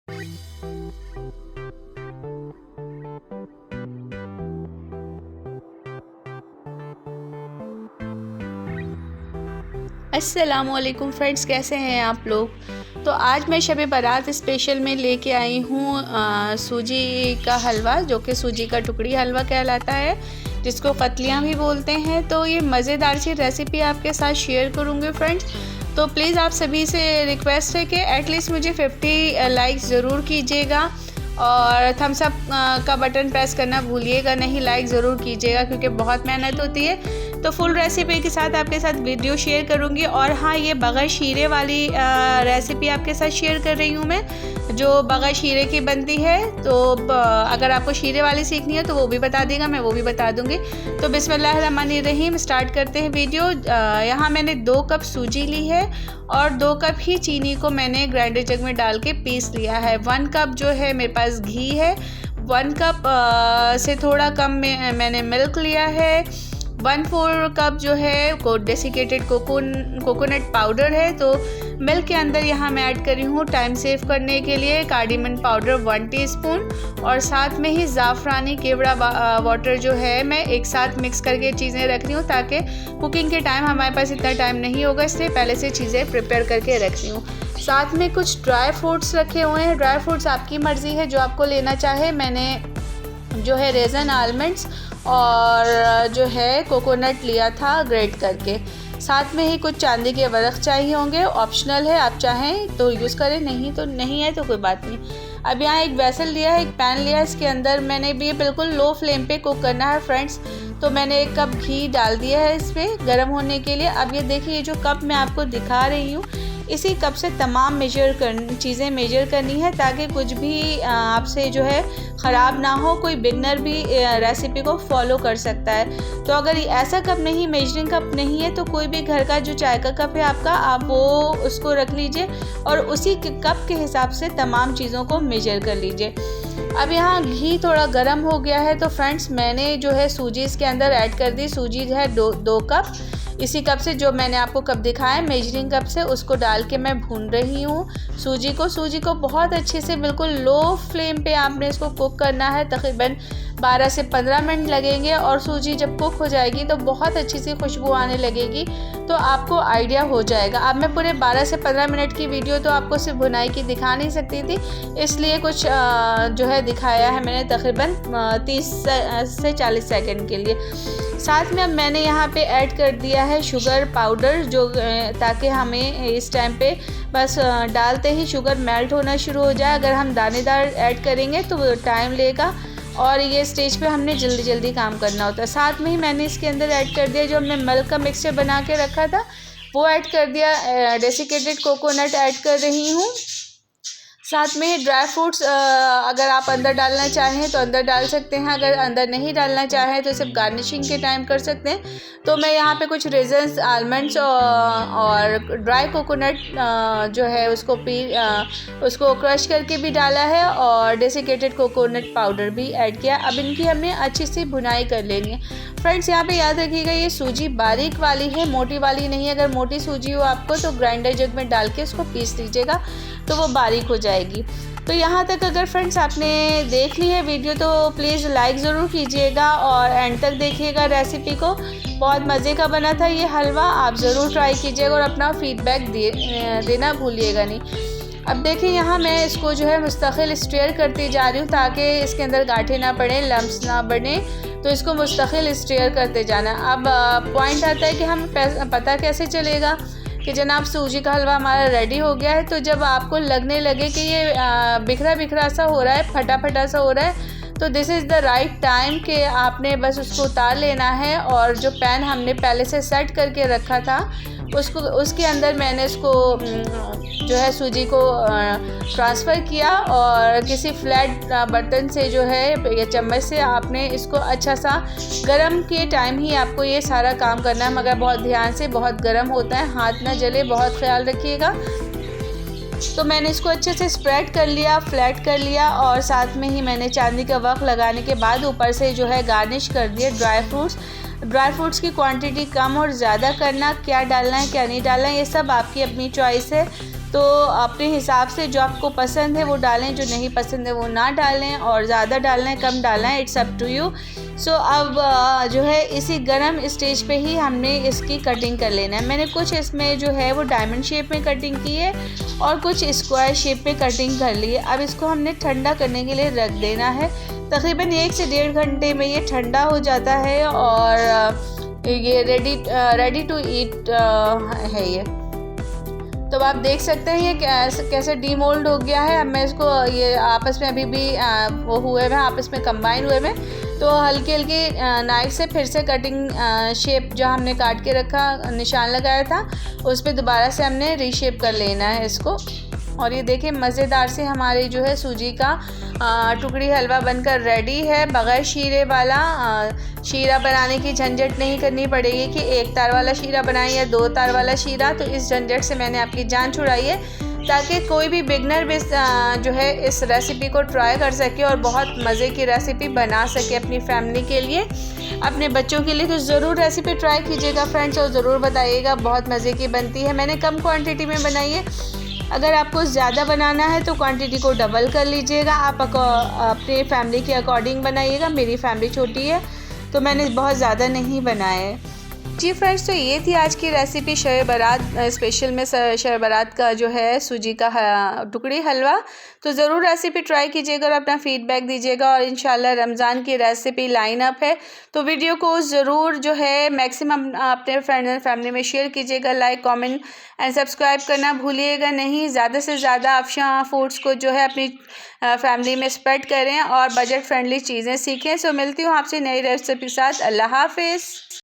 अस्सलामुअलैकुम फ्रेंड्स, कैसे हैं आप लोग। तो आज मैं शब बारात स्पेशल में लेके आई हूँ सूजी का हलवा, जो कि सूजी का टुकड़ी हलवा कहलाता है, जिसको कतलियाँ भी बोलते हैं। तो ये मज़ेदार सी रेसिपी आपके साथ शेयर करूँगी फ्रेंड्स। तो प्लीज़ आप सभी से रिक्वेस्ट है कि एटलीस्ट मुझे 50 लाइक्स ज़रूर कीजिएगा और थम्स अप का बटन प्रेस करना भूलिएगा नहीं, लाइक ज़रूर कीजिएगा क्योंकि बहुत मेहनत होती है। तो फुल रेसिपी के साथ आपके साथ वीडियो शेयर करूंगी। और हाँ, ये बग़ैर शीरे वाली रेसिपी आपके साथ शेयर कर रही हूँ मैं, जो बग़ैर शीरे की बनती है। तो अगर आपको शीरे वाली सीखनी है तो वो भी बता देगा, मैं वो भी बता दूँगी। तो बिस्मिल्लाहिर्रहमानिर्रहीम स्टार्ट करते हैं वीडियो। यहाँ मैंने 2 कप सूजी ली है और 2 कप ही चीनी को मैंने ग्राइंडर जग में डाल के पीस लिया है। 1 कप जो है मेरे पास घी है, 1 कप से थोड़ा कम में मैंने मिल्क लिया है, 1/4 कप जो है डेसिकेटेड कोकोनट पाउडर है। तो मिल्क के अंदर यहाँ मैं ऐड कर रही हूँ टाइम सेव करने के लिए कार्डमम पाउडर 1 टीस्पून, और साथ में ही ज़ाफ़रानी केवड़ा वाटर जो है मैं एक साथ मिक्स करके चीज़ें रख रही हूँ, ताकि कुकिंग के टाइम हमारे पास इतना टाइम नहीं होगा, इसलिए पहले से चीज़ें प्रिपेयर करके रख रही हूँ। साथ में कुछ ड्राई फ्रूट्स रखे हुए हैं। ड्राई फ्रूट्स आपकी मर्ज़ी है, जो आपको लेना चाहे। मैंने जो है रेज़न, आलमंड्स और जो है कोकोनट लिया था ग्रेट करके। साथ में ही कुछ चांदी के वर्क चाहिए होंगे, ऑप्शनल है, आप चाहें तो यूज़ करें, नहीं तो नहीं है तो कोई बात नहीं। अब यहाँ एक वेसल लिया है, एक पैन लिया है, इसके अंदर मैंने भी बिल्कुल लो फ्लेम पे कुक करना है फ्रेंड्स। तो मैंने 1 कप घी डाल दिया है इस पर गर्म होने के लिए। अब ये देखिए, ये जो कप मैं आपको दिखा रही हूँ, इसी कप से तमाम चीज़ें मेजर करनी है, ताकि कुछ भी आपसे जो है ख़राब ना हो। कोई बिगनर भी रेसिपी को फॉलो कर सकता है। तो अगर ऐसा कप नहीं, मेजरिंग कप नहीं है, तो कोई भी घर का जो चाय का कप है आपका, आप वो उसको रख लीजिए और उसी कप के हिसाब से तमाम चीज़ों को मेजर कर लीजिए। अब यहाँ घी थोड़ा गर्म हो गया है, तो फ्रेंड्स मैंने जो है सूजी इसके अंदर ऐड कर दी। सूजी जो है 2 कप, इसी कप से जो मैंने आपको कप दिखाया मेजरिंग कप से, उसको डाल के मैं भून रही हूँ सूजी को बहुत अच्छे से बिल्कुल लो फ्लेम पे आपने इसको कुक करना है। तकरीबन 12 से 15 मिनट लगेंगे और सूजी जब कुक हो जाएगी तो बहुत अच्छी सी खुशबू आने लगेगी, तो आपको आइडिया हो जाएगा। अब मैं पूरे 12 से 15 मिनट की वीडियो तो आपको सिर्फ भुनाई की दिखा नहीं सकती थी, इसलिए कुछ जो है दिखाया है मैंने तकरीबन 30 से 40 सेकंड के लिए। साथ में अब मैंने यहाँ पे ऐड कर दिया है शुगर पाउडर, जो ताकि हमें इस टाइम पे बस डालते ही शुगर मेल्ट होना शुरू हो जाए। अगर हम दानेदार ऐड करेंगे तो टाइम लेगा और ये स्टेज पे हमने जल्दी काम करना होता है। साथ में ही मैंने इसके अंदर ऐड कर दिया जो हमने मिल्क का मिक्सचर बना के रखा था, वो ऐड कर दिया। डेसिकेटेड कोकोनट ऐड कर रही हूँ। साथ में ड्राई फ्रूट्स अगर आप अंदर डालना चाहें तो अंदर डाल सकते हैं, अगर अंदर नहीं डालना चाहें तो सिर्फ गार्निशिंग के टाइम कर सकते हैं। तो मैं यहाँ पे कुछ रेजन्स, आलमंड्स और ड्राई कोकोनट जो है उसको क्रश करके भी डाला है और डेसिकेटेड कोकोनट पाउडर भी ऐड किया। अब इनकी हमें अच्छी सी भुनाई कर लेनी है फ्रेंड्स। यहाँ पे याद रखिएगा, ये सूजी बारीक वाली है, मोटी वाली नहीं है। अगर मोटी सूजी हो आपको तो ग्राइंडर जग में डाल के उसको पीस लीजिएगा तो वो बारीक हो जाएगी। तो यहाँ तक अगर फ्रेंड्स आपने देख ली है वीडियो तो प्लीज़ लाइक ज़रूर कीजिएगा और एंड तक देखिएगा रेसिपी को। बहुत मज़े का बना था ये हलवा, आप ज़रूर ट्राई कीजिएगा और अपना फीडबैक देना भूलिएगा नहीं। अब देखिए, यहाँ मैं इसको जो है मुस्तकिल स्टीयर करती जा रही हूँ ताकि इसके अंदर गांठें ना पड़े, लम्स ना बने, तो इसको मुस्तकिल स्टीयर करते जाना। अब पॉइंट आता है कि हमें पता कैसे चलेगा कि जनाब सूजी का हलवा हमारा रेडी हो गया है। तो जब आपको लगने लगे कि ये बिखरा सा हो रहा है, फटा सा हो रहा है, तो this is the right time कि आपने बस उसको उतार लेना है। और जो पैन हमने पहले से सेट करके रखा था उसके अंदर मैंने इसको जो है सूजी को ट्रांसफ़र किया और किसी फ्लैट बर्तन से जो है या चम्मच से आपने इसको अच्छा सा, गरम के टाइम ही आपको ये सारा काम करना है, मगर बहुत ध्यान से, बहुत गर्म होता है, हाथ ना जले, बहुत ख्याल रखिएगा। तो मैंने इसको अच्छे से स्प्रेड कर लिया, फ्लैट कर लिया और साथ में ही मैंने चांदी का वर्क लगाने के बाद ऊपर से जो है गार्निश कर दिया ड्राई फ्रूट्स की क्वांटिटी कम और ज़्यादा करना, क्या डालना है क्या नहीं डालना है ये सब आपकी अपनी चॉइस है। तो अपने हिसाब से जो आपको पसंद है वो डालें, जो नहीं पसंद है वो ना डालें, और ज़्यादा डालना है कम डालना है, इट्स अप टू यू। सो अब जो है इसी गरम स्टेज पे ही हमने इसकी कटिंग कर लेना है। मैंने कुछ इसमें जो है वो डायमंड शेप में कटिंग की है और कुछ स्क्वायर शेप में कटिंग कर ली है। अब इसको हमने ठंडा करने के लिए रख देना है। तकरीबन 1 से 1.5 घंटे में ये ठंडा हो जाता है और ये रेडी टू ईट है ये। तो आप देख सकते हैं ये कैसे डीमोल्ड हो गया है। अब मैं इसको ये आपस में अभी भी वो हुए हुए आपस में कंबाइन हुए हुए, तो हल्की हल्की नाइफ से फिर से कटिंग शेप जो हमने काट के रखा निशान लगाया था उस पर दोबारा से हमने रीशेप कर लेना है इसको। और ये देखिए मज़ेदार से हमारी जो है सूजी का टुकड़ी हलवा बनकर रेडी है। बग़ैर शीरे वाला शीरा बनाने की झंझट नहीं करनी पड़ेगी कि 1 तार वाला शीरा बनाएं या 2 तार वाला शीरा। तो इस झंझट से मैंने आपकी जान छुड़ाई है ताकि कोई भी बिगनर भी जो है इस रेसिपी को ट्राई कर सके और बहुत मज़े की रेसिपी बना सके अपनी फैमिली के लिए, अपने बच्चों के लिए। तो ज़रूर रेसिपी ट्राई कीजिएगा फ्रेंड्स और ज़रूर बताइएगा, बहुत मज़े की बनती है। मैंने कम क्वांटिटी में बनाई है, अगर आपको ज़्यादा बनाना है तो क्वांटिटी को डबल कर लीजिएगा। आप अपने फैमिली के अकॉर्डिंग बनाइएगा। मेरी फैमिली छोटी है तो मैंने बहुत ज़्यादा नहीं बनाया है। जी फ्रेंड्स, तो ये थी आज की रेसिपी शब बारात स्पेशल में शब बारात का जो है सूजी का टुकड़ी हलवा। तो ज़रूर रेसिपी ट्राई कीजिएगा और अपना फीडबैक दीजिएगा। और इंशाल्लाह रमज़ान की रेसिपी लाइन अप है, तो वीडियो को ज़रूर जो है मैक्सिमम अपने फ्रेंड एंड फैमिली में शेयर कीजिएगा। लाइक कमेंट एंड सब्सक्राइब करना भूलिएगा नहीं। ज़्यादा से ज़्यादा आप फूड्स को जो है अपनी फैमिली में स्प्रेड करें और बजट फ्रेंडली चीज़ें सीखें। सो मिलती हूँ आपसे नई रेसिपी के साथ। अल्लाह हाफिज़।